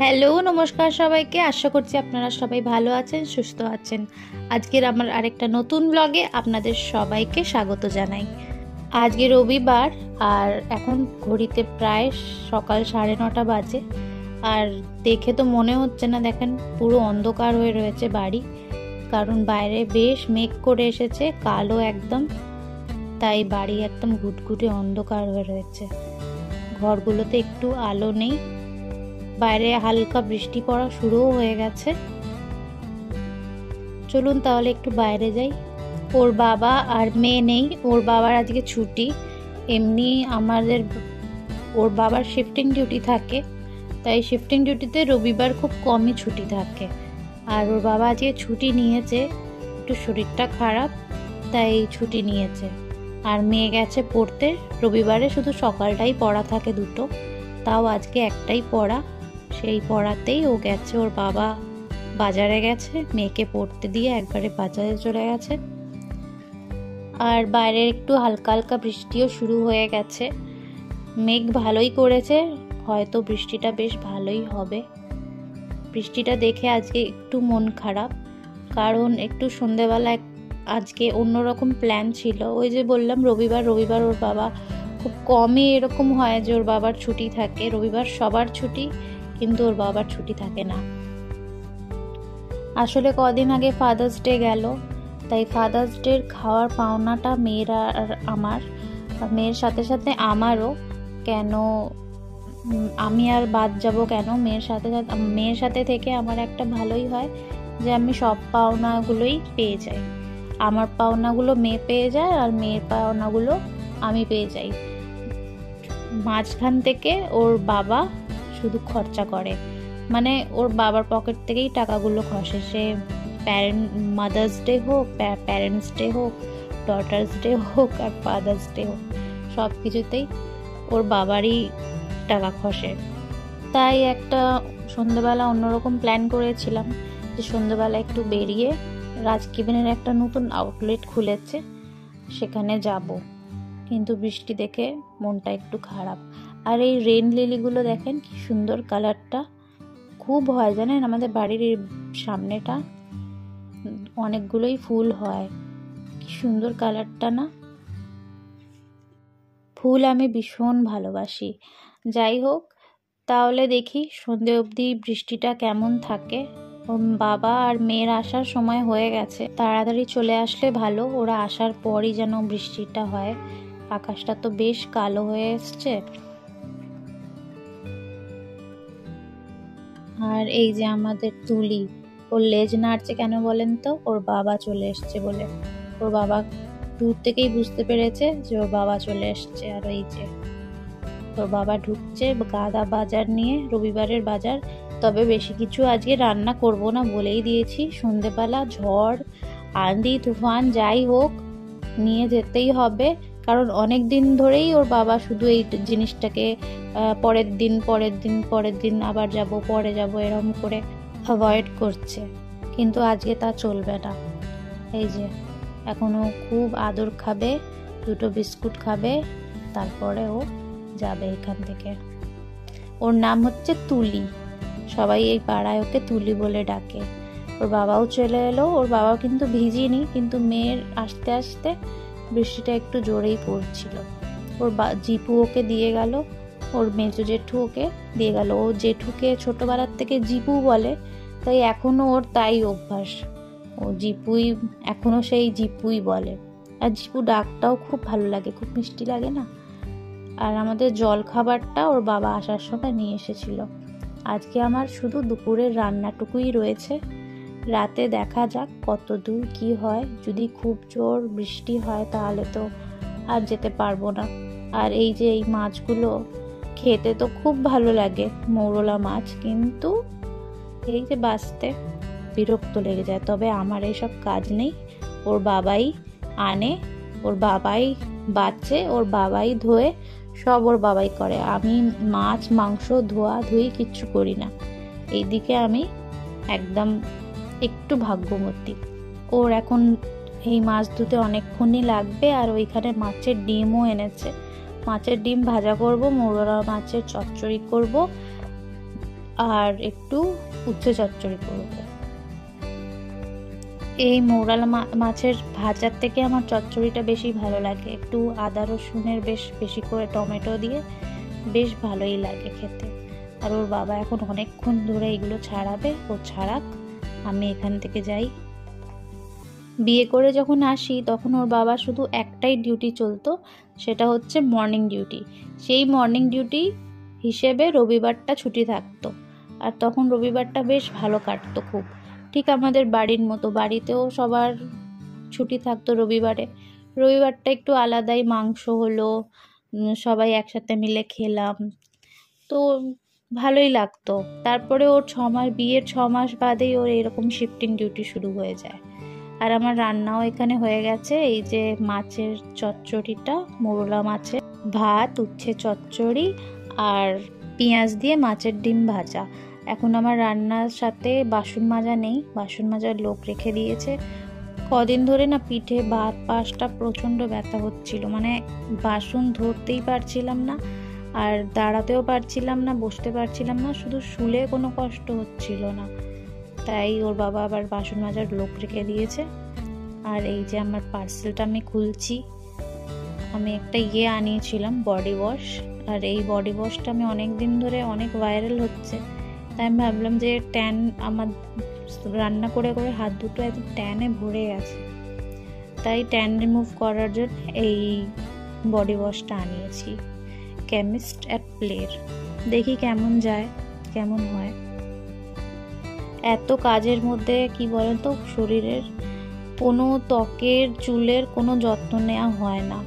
Hello, নমস্কার সবাইকে। আশা করছি আপনারা সবাই ভালো আছেন, সুস্থ আছেন। আজকের আমার আরেকটা নতুন ব্লগে আপনাদের সবাইকে স্বাগত জানাই। আজকে রবিবার আর এখন ঘড়িতে প্রায় সকাল 9:30 বাজে। আর দেখে তো মনে হচ্ছে না, দেখেন পুরো অন্ধকার হয়ে রয়েছে বাড়ি, কারণ বাইরে বেশ মেঘ করে এসেছে, কালো একদম। তাই বাড়ি একদম ঘুটঘুটে অন্ধকার হয়ে রয়েছে, ঘরগুলোতে একটু আলো নেই। বাইরে হালকা বৃষ্টি পড়া শুরুও হয়ে গেছে। চলুন তাহলে একটু বাইরে যাই। ওর বাবা আর মেয়ে নেই, ওর বাবার আজকে ছুটি। এমনি ওর বাবার শিফটিং ডিউটি থাকে, তাই শিফটিং ডিউটিতে রবিবার খুব কমই ছুটি থাকে। আর ওর বাবা আজকে ছুটি নিয়েছে, একটু শরীরটা খারাপ তাই ছুটি নিয়েছে। আর মেয়ে গেছে পড়তে। রবিবারে শুধু সকালটাই পড়া থাকে দুটো, তাও আজকে একটাই পড়া। সেই পড়াতেই ও গেছে, ওর বাবা বাজারে গেছে, মেয়েকে পড়তে দিয়ে একবারে বাজারে চলে গেছে। আর বাইরে একটু হালকা হালকা বৃষ্টিও শুরু হয়ে গেছে। মেঘ ভালোই করেছে, হয়তো বৃষ্টিটা বেশ ভালোই হবে। বৃষ্টিটা দেখে আজকে একটু মন খারাপ, কারণ একটু সন্ধেবেলা আজকে অন্যরকম প্ল্যান ছিল। ওই যে বললাম রবিবার ওর বাবা খুব কমই এরকম হয় যে ওর বাবার ছুটি থাকে। রবিবার সবার ছুটি, কিন্তু ওর বাবার ছুটি থাকে না। আসলে কদিন আগে ফাদার্স ডে গেল, তাই ফাদার্স ডের খাওয়ার পাওনাটা মেয়ের আর আমার, মেয়ের সাথে সাথে আমারও। কেন আমি আর বাদ যাব কেন? মেয়ের সাথে থেকে আমার একটা ভালোই হয় যে আমি সব পাওনাগুলোই পেয়ে যাই। আমার পাওনাগুলো মেয়ে পেয়ে যায় আর মেয়ের পাওনাগুলো আমি পেয়ে যাই। মাঝখান থেকে ওর বাবা শুধু খরচা করে, মানে ওর বাবার পকেট থেকেই টাকাগুলো খসে। সে মাদার্স ডে হোক, প্যারেন্টস ডে হোক, ডটার্স ডে হোক আর ফাদার্স ডে হোক, সব কিছুতেই ওর বাবারই টাকা খসে। তাই একটা সন্ধ্যেবেলা অন্যরকম প্ল্যান করেছিলাম যে সন্ধ্যেবেলা একটু বেরিয়ে রাজকিবেনের একটা নতুন আউটলেট খুলেছে, সেখানে যাব। কিন্তু বৃষ্টি দেখে মনটা একটু খারাপ। আর এই রেন লিলিগুলো দেখেন কি সুন্দর কালারটা, খুব হয় জানেন আমাদের বাড়ির সামনেটা অনেকগুলোই ফুল হয়, কি সুন্দর কালারটা না। ফুল আমি ভীষণ ভালোবাসি। যাই হোক, তাহলে দেখি সন্ধে অবধি বৃষ্টিটা কেমন থাকে। ওর বাবা আর মেয়ের আসার সময় হয়ে গেছে, তাড়াতাড়ি চলে আসলে ভালো। ওরা আসার পরই যেন বৃষ্টিটা হয়। আকাশটা তো বেশ কালো হয়ে এসছে। আর এই যে আমাদের তুলি, ওর লেজ নাড়ছে কেন বলেন তো? ওর বাবা চলে এসছে বলে। ওর বাবা দূর থেকেই বুঝতে পেরেছে যে ওর বাবা চলে এসছে। আর এই যে ওর বাবা ঢুকছে গাদা বাজার নিয়ে, রবিবারের বাজার। তবে বেশি কিছু আজকে রান্না করব না, বলেই দিয়েছি। সন্ধেবেলা ঝড় আঁধি তুফান যাই হোক নিয়ে যেতেই হবে, কারণ অনেক দিন ধরেই ওর বাবা শুধু এই জিনিসটাকে পরের দিন আবার যাব, পরে যাব, এরকম করে অ্যাভয়েড করছে। কিন্তু আজকে তা চলবে না। এই যে এখনো খুব আদর খাবে, দুটো বিস্কুট খাবে, তারপরে ও যাবে এখান থেকে। ওর নাম হচ্ছে তুলি, সবাই এই পাড়ায় ওকে তুলি বলে ডাকে। ওর বাবাও চলে এলো। ওর বাবা কিন্তু ভিজিনি, কিন্তু মেয়ের আসতে আসতে বৃষ্টিটা একটু জোরেই পড়ছিল। ওর জিপু ওকে দিয়ে গেল, ওর মেজো জেঠু ওকে দিয়ে গেল। ও জেঠুকে ছোটবেলার থেকে জিপু বলে, তাই এখনো ওর তাই অভ্যাস। ও জিপুই, এখনো সেই জিপুই বলে। আর জিপু ডাকটাও খুব ভালো লাগে, খুব মিষ্টি লাগে না। আর আমাদের জল খাবারটা ওর বাবা আসার সময় নিয়ে এসেছিল। আজকে আমার শুধু দুপুরের রান্নাটুকুই রয়েছে। রাতে দেখা যাক কত দূর কি হয়। যদি খুব জোর বৃষ্টি হয় তাহলে তো আর যেতে পারবো না। আর এই যে এই মাছগুলো খেতে তো খুব ভালো লাগে, মৌরলা মাছ, কিন্তু এই যে বাছতে বিরক্ত লেগে যায়। তবে আমার এইসব কাজ নেই, ওর বাবাই আনে, ওর বাবাই বাছে, ওর বাবাই ধোয়ে, সব ওর বাবাই করে। আমি মাছ মাংস ধোয়া ধুই কিচ্ছু করি না। এইদিকে আমি একদম একটু ভাগ্যবতী। ওর এখন এই মাছ ধুতে অনেকক্ষণই লাগবে। আর ওইখানে মাছের ডিমও এনেছে, মাছের ডিম ভাজা করব, মৌরলা মাছের চচ্চড়ি করব, আর একটু উচ্ছে চচ্চড়ি করব। এই মৌরালা মাছের ভাজার থেকে আমার চচ্চড়িটা বেশি ভালো লাগে, একটু আদা রসুনের বেশি করে টমেটো দিয়ে বেশ ভালোই লাগে খেতে। আর ওর বাবা এখন অনেকক্ষণ ধরে এগুলো ছাড়াবে, ও ছাড়াক, আমি এখান থেকে যাই। বিয়ে করে যখন আসি তখন ওর বাবা শুধু একটাই ডিউটি চলতো, সেটা হচ্ছে মর্নিং ডিউটি। সেই মর্নিং ডিউটি হিসেবে রবিবারটা ছুটি থাকতো, আর তখন রবিবারটা বেশ ভালো কাটতো খুব, ঠিক আমাদের বাড়ির মতো। বাড়িতেও সবার ছুটি থাকতো রবিবারে, রবিবারটা একটু আলাদাই, মাংস হলো, সবাই একসাথে মিলে খেলাম, তো ভালোই লাগতো। তারপরে ওর 6 মাস, বিয়ের 6 মাস বাদেই ওর এরকম শিফটিং ডিউটি শুরু হয়ে যায়। আর আমার রান্নাও এখানে হয়ে গেছে। এই যে মাছের চচ্চড়িটা, মোরলা মাছের ভাত, উচ্ছে চচ্চড়ি আর পেঁয়াজ দিয়ে মাছের ডিম ভাজা। এখন আমার রান্নার সাথে বাসন মাজা নেই, বাসন মাজার লোক রেখে দিয়েছে। কদিন ধরে না পিঠে বাত পাশটা প্রচণ্ড ব্যথা হচ্ছিল, মানে বাসন ধরতেই পারছিলাম না, আর দাঁড়াতেও পারছিলাম না, বসতে পারছিলাম না, শুধু শুলে কোনো কষ্ট হচ্ছিল না। তাই ওর বাবা আবার বাসন মাজার লোক রেখে দিয়েছে। আর এই যে আমার পার্সেলটা আমি খুলছি। আমি একটা আনিয়েছিলাম বডি ওয়াশ, আর এই বডি ওয়াশটা আমি অনেক দিন ধরে অনেক ভাইরাল হচ্ছে, তাই আমি ভাবলাম যে ট্যান, আমার রান্না করে করে হাত দুটো একদম ট্যানে ভরে গেছে, তাই ট্যান রিমুভ করার জন্য এই বডি ওয়াশটা আনিয়েছি কেমিস্ট অ্যাট প্লের। দেখি কেমন যায়, কেমন হয়। এত কাজের মধ্যে কি বলেন তো, শরীরের কোনো ত্বকের চুলের কোনো যত্ন নেওয়া হয় না।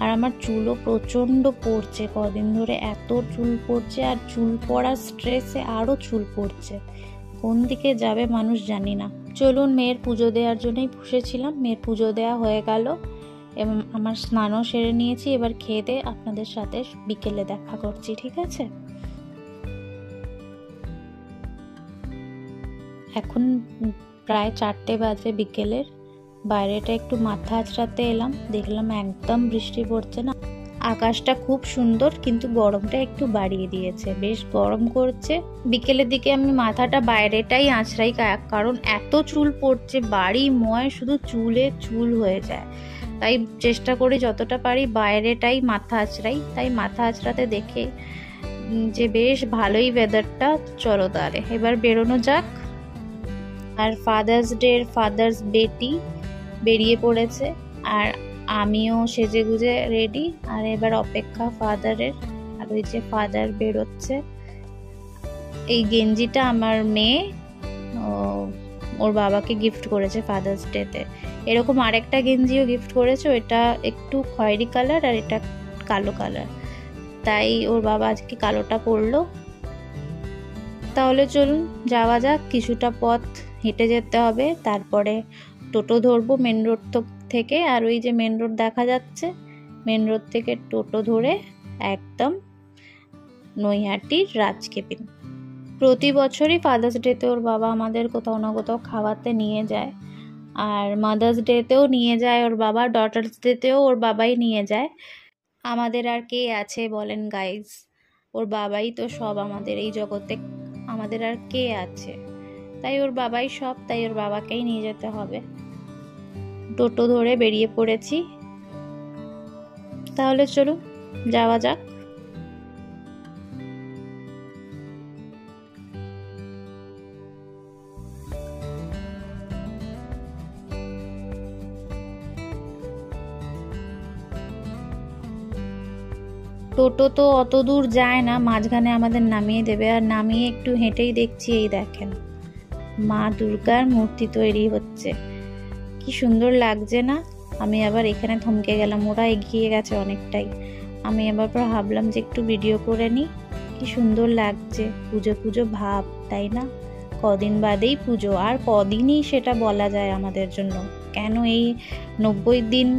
আর আমার চুলও প্রচণ্ড পড়ছে কদিন ধরে, এত চুল পড়ছে, আর চুল পড়ার স্ট্রেসে আরও চুল পড়ছে। কোন দিকে যাবে মানুষ জানি না। চলুন, মেয়ের পুজো দেওয়ার জন্যই বসেছিলাম, মেয়ের পুজো দেওয়া হয়ে গেল এবং আমার স্নানও সেরে নিয়েছি। এবার খেয়ে দিয়ে আপনাদের সাথে বিকেলে দেখা করছি, ঠিক আছে? এখন প্রায় 4টে বাজে বিকেলের। বাইরেটা একটু মাথা আঁচড়াতে এলাম, দেখলাম একদম বৃষ্টি পড়ছে না, আকাশটা খুব সুন্দর, কিন্তু গরমটা একটু বাড়িয়ে দিয়েছে, বেশ গরম করছে। বিকেলের দিকে আমি মাথাটা বাইরেটাই আঁচড়াই, কারণ এত চুল পড়ছে, বাড়ি ময় শুধু চুলে চুল হয়ে যায়, তাই চেষ্টা করি যতটা পারি বাইরেটাই মাথা আঁচড়াই। তাই মাথা আঁচড়াতে দেখে যে বেশ ভালোই ওয়েদারটা, চলো তাহলে এবার বেরোনো যাক। আর ফাদার্স ডে, ফাদার্স বেটি বেরিয়ে পড়েছে, আর আমিও সেজে গুজে রেডি। আর এবার অপেক্ষা ফাদারের। আর ওই যে ফাদার বেরোচ্ছে। এই গেঞ্জিটা আমার মেয়ে ওর বাবাকে গিফট করেছে ফাদার্স ডেতে। এরকম আরেকটা গেঞ্জিও গিফট করেছে, এটা একটু খয়েরি কালার আর এটা কালো কালার, তাই ওর বাবা আজকে কালোটা পরলো। তাহলে চলুন যাওয়া যাক, কিছুটা পথ হেঁটে যেতে হবে, তারপরে টোটো ধরবো মেন রোড থেকে। আর ওই যে মেন রোড দেখা যাচ্ছে, মেন রোড থেকে টোটো ধরে একদম নৈহাটির রাজকেবিন। প্রতি বছরই ফাদার্স ডেতে ওর বাবা আমাদের কোথাও না কোথাও খাওয়াতে নিয়ে যায়, আর মাদার্স ডেতেও নিয়ে যায় ওর বাবা, ডটার্স ডেতেও ওর বাবাই নিয়ে যায়। আমাদের আর কে আছে বলেন গাইজ, ওর বাবাই তো সব আমাদের এই জগতে, আমাদের আর কে আছে, তাই ওর বাবাই সব, তাই ওর বাবাকেই নিয়ে যেতে হবে। টোটো ধরে বেরিয়ে পড়েছি, তাহলে চলুন যাওয়া যাক। টোটো তো অত দূর যায় না, মাঝখানে আমাদের নামিয়ে দেবে, আর নামিয়ে একটু হেঁটেই দেখছি এই দেখেন মা দুর্গার মূর্তি তৈরি হচ্ছে, কি সুন্দর লাগছে না। আমি আবার এখানে থমকে গেলাম, ওরা এগিয়ে গেছে অনেকটাই, আমি আবার পর ভাবলাম যে একটু ভিডিও করে নিই। কি সুন্দর লাগছে, পুজো পুজো ভাব, তাই না? কদিন বাদেই পুজো, আর কদিনই সেটা বলা যায় আমাদের জন্য, কেন এই 90 দিন,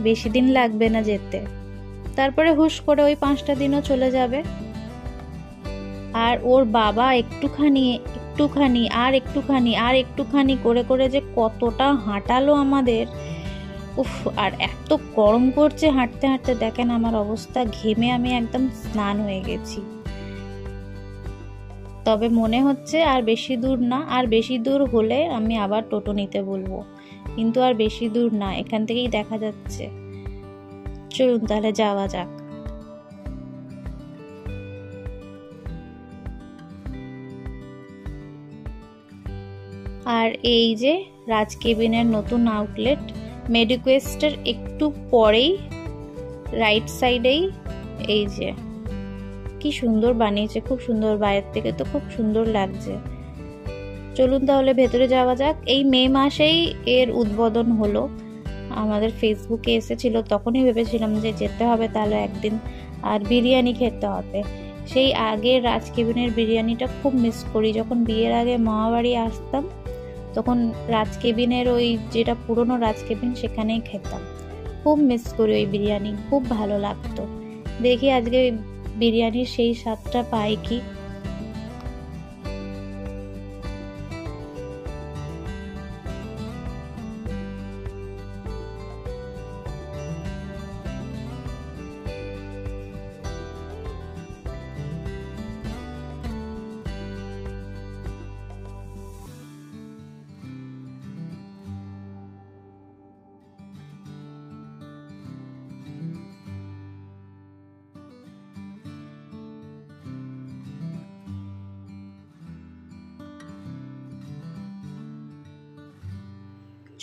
বেশি দিন লাগবে না যেতে, তারপরে হুশ করে ওই 5টা দিনও চলে যাবে। আর ওর বাবা একটুখানি আর একটুখানি করে করে যে কতটা হাঁটালো আমাদের, উফ! আর এত গরম করছে হাঁটতে হাঁটতে, দেখেন আমার অবস্থা, ঘেমে আমি একদম স্নান হয়ে গেছি। তবে মনে হচ্ছে আর বেশি দূর না, আর বেশি দূর হলে আমি আবার টোটো নিতে বলবো, কিন্তু আর বেশি দূর না, এখান থেকেই দেখা যাচ্ছে। চলুন তাহলে যাওয়া যাক। আর এই যে রাজ কেবিনের নতুন আউটলেট, মেডিকোয়েস্টের একটু পরেই রাইট সাইডেই। এই যে কি সুন্দর বানিয়েছে, খুব সুন্দর, বাইরের থেকে তো খুব সুন্দর লাগছে। চলুন তাহলে ভেতরে যাওয়া যাক। এই মে মাসেই এর উদ্বোধন হলো, আমাদের ফেসবুকে এসেছিল, তখনই ভেবেছিলাম যে যেতে হবে তাহলে একদিন, আর বিরিয়ানি খেতে হবে। সেই আগের রাজ কেবিনের বিরিয়ানিটা খুব মিস করি। যখন বিয়ের আগে মামাবাড়ি আসতাম তখন রাজ কেবিনের ওই যেটা পুরনো রাজ কেবিন সেখানেই খেতাম, খুব মিস করি ওই বিরিয়ানি, খুব ভালো লাগতো। দেখি আজকে বিরিয়ানির সেই স্বাদটা পাই কি।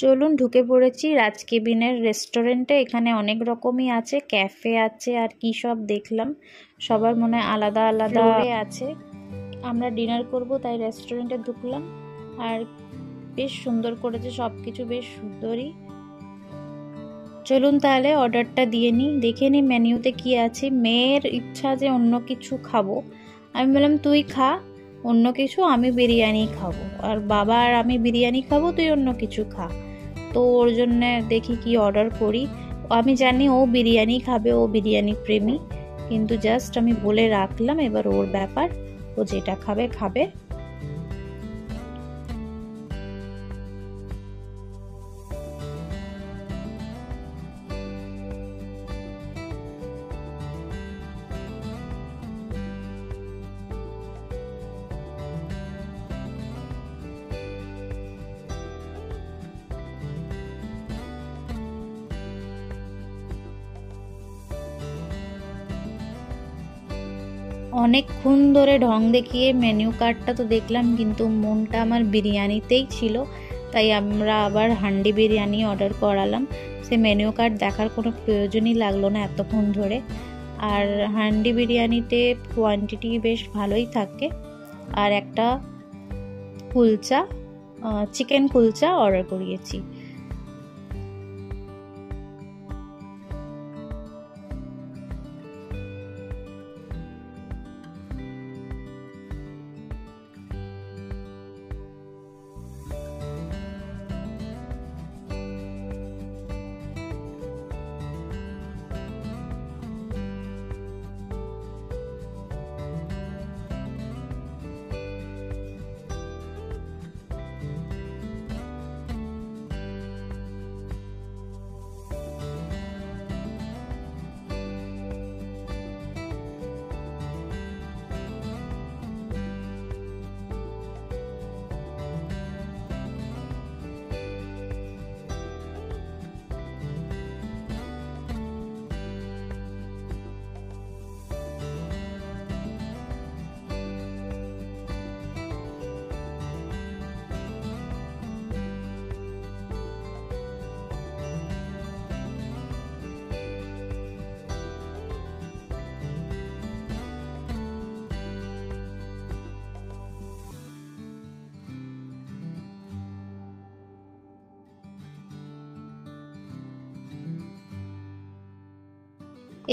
চলুন ঢুকে পড়েছি রাজ কেবিনের রেস্টুরেন্টে। এখানে অনেক রকমই আছে, ক্যাফে আছে আর কি সব দেখলাম, সবার মনে আলাদা আলাদা আছে। আমরা ডিনার করব তাই রেস্টুরেন্টে ঢুকলাম, আর বেশ সুন্দর করেছে সব কিছু, বেশ সুন্দরই। চলুন তাহলে অর্ডারটা দিয়ে নিই, দেখে নিই মেনুতে কি আছে। মেয়ের ইচ্ছা যে অন্য কিছু খাবো, আমি বললাম তুই খা অন্য কিছু, আমি বিরিয়ানি খাবো, আর বাবা আর আমি বিরিয়ানি খাবো, তুই অন্য কিছু খা। তো ওর জন্য দেখি কি অর্ডার করি। আমি জানি ও বিরিয়ানি খাবে, ও বিরিয়ানি প্রেমী, কিন্তু জাস্ট আমি বলে রাখলাম, এবার ওর ব্যাপার, ও যেটা খাবে খাবে। অনেকক্ষণ ধরে ঢং দেখিয়ে মেনু কার্ডটা তো দেখলাম, কিন্তু মনটা আমার বিরিয়ানিতেই ছিল, তাই আমরা আবার হান্ডি বিরিয়ানি অর্ডার করালাম। সে মেনু কার্ড দেখার কোনো প্রয়োজনই লাগলো না এতক্ষণ ধরে। আর হান্ডি বিরিয়ানিতে কোয়ান্টিটি বেশ ভালোই থাকে। আর একটা কুলচা, চিকেন কুলচা অর্ডার করিয়েছি।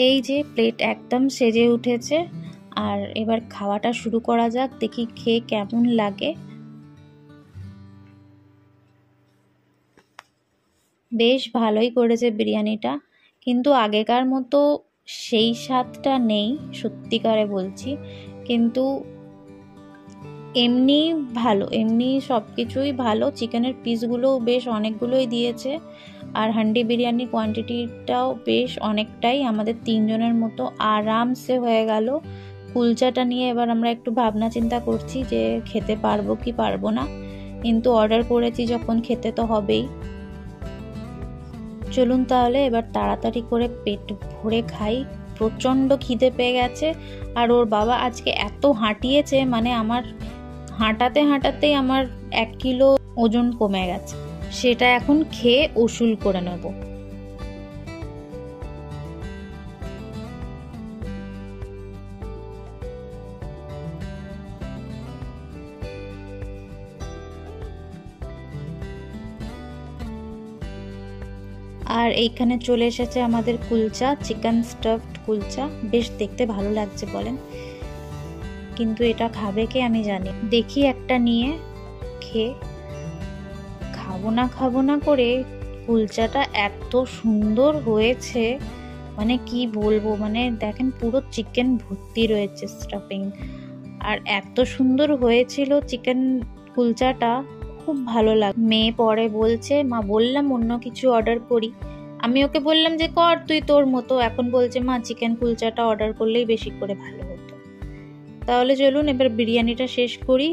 এই যে প্লেট একদম সেজে উঠেছে, আর এবার খাওয়াটা শুরু করা যাক, দেখি খেয়ে কেমন লাগে। বেশ ভালোই করেছে বিরিয়ানিটা, কিন্তু আগেকার মতো সেই স্বাদটা নেই, সত্যিকারে বলছি। কিন্তু এমনি ভালো, এমনি সব কিছুই ভালো। চিকেনের পিসগুলোও বেশ অনেকগুলোই দিয়েছে, আর হান্ডি বিরিয়ানির কোয়ান্টিটিটাও বেশ অনেকটাই, আমাদের 3 জনের মতো আরামসে হয়ে গেল। কুলচাটা নিয়ে এবার আমরা একটু ভাবনা চিন্তা করছি যে খেতে পারবো কি পারবো না, কিন্তু অর্ডার করেছি যখন খেতে তো হবেই। চলুন তাহলে এবার তাড়াতাড়ি করে পেট ভরে খাই, প্রচণ্ড খিদে পেয়ে গেছে। আর ওর বাবা আজকে এত হাঁটিয়েছে, মানে আমার হাঁটাতে হাঁটাতেই আমার 1 কিলো ওজন কমে গেছে, সেটা এখন খেয়ে উসুল করে নেব। আর এইখানে চলে এসেছে আমাদের কুলচা, চিকেন স্টাফড কুলচা। বেশ দেখতে ভালো লাগছে বলেন, কিন্তু এটা খাবে কে আমি জানি। দেখি একটা নিয়ে খেয়ে, খাবো না করে কুলচাটা এত সুন্দর হয়েছে, মানে কি বলবো, মানে দেখেন পুরো চিকেন ভর্তি রয়েছে স্টাফিং, আর এত সুন্দর হয়েছিল চিকেন কুলচাটা, খুব ভালো লাগে। মেয়ে পরে বলছে, মা বললাম অন্য কিছু অর্ডার করি, আমি ওকে বললাম যে কর তুই তোর মতো, এখন বলছে মা চিকেন কুলচাটা অর্ডার করলেই বেশি করে ভালো হতো। তাহলে চলুন এবার বিরিয়ানিটা শেষ করি।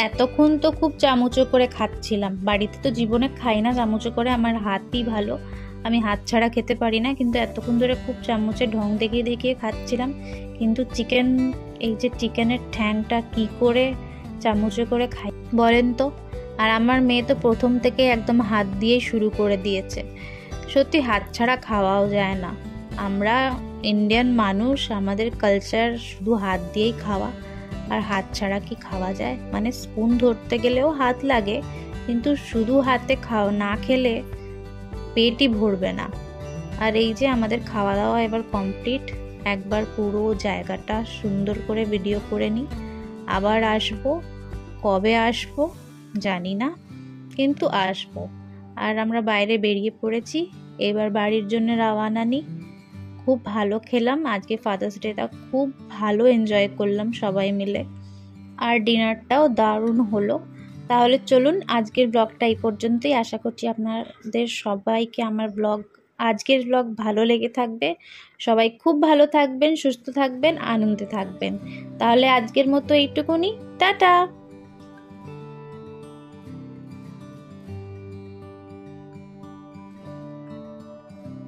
এতক্ষণ তো খুব চামচো করে খাচ্ছিলাম, বাড়িতে তো জীবনে খাই না চামচো করে, আমার হাতই ভালো, আমি হাত ছাড়া খেতে পারি না, কিন্তু এতক্ষণ ধরে খুব চামচের ঢং দেখিয়ে দেখিয়ে খাচ্ছিলাম। কিন্তু চিকেন, এই যে চিকেনের ঠ্যাংটা কি করে চামচে করে খাই বলেন তো। আর আমার মেয়ে তো প্রথম থেকে একদম হাত দিয়ে শুরু করে দিয়েছে। সত্যি হাত ছাড়া খাওয়াও যায় না, আমরা ইন্ডিয়ান মানুষ, আমাদের কালচার শুধু হাত দিয়েই খাওয়া, আর হাত ছাড়া কি খাওয়া যায়? মানে স্পুন ধরতে গেলেও হাত লাগে, কিন্তু শুধু হাতে না খেলে পেটই ভরবে না। আর এই যে আমাদের খাওয়া দাওয়া এবার কমপ্লিট, একবার পুরো জায়গাটা সুন্দর করে ভিডিও করে নিই, আবার আসবো, কবে আসবো জানি না, কিন্তু আসবো। আর আমরা বাইরে বেরিয়ে পড়েছি, এবার বাড়ির জন্য রওনা নিই। খুব ভালো খেলাম আজকে, ফাদার্স ডেটা খুব ভালো এনজয় করলাম সবাই মিলে, আর ডিনারটাও দারুণ হলো। তাহলে চলুন আজকের ব্লগটা এই পর্যন্তই। আশা করছি আপনাদের সবাইকে আমার আজকের ব্লগ ভালো লেগে থাকবে। সবাই খুব ভালো থাকবেন, সুস্থ থাকবেন, আনন্দে থাকবেন। তাহলে আজকের মতো এইটুকুনি, টাটা।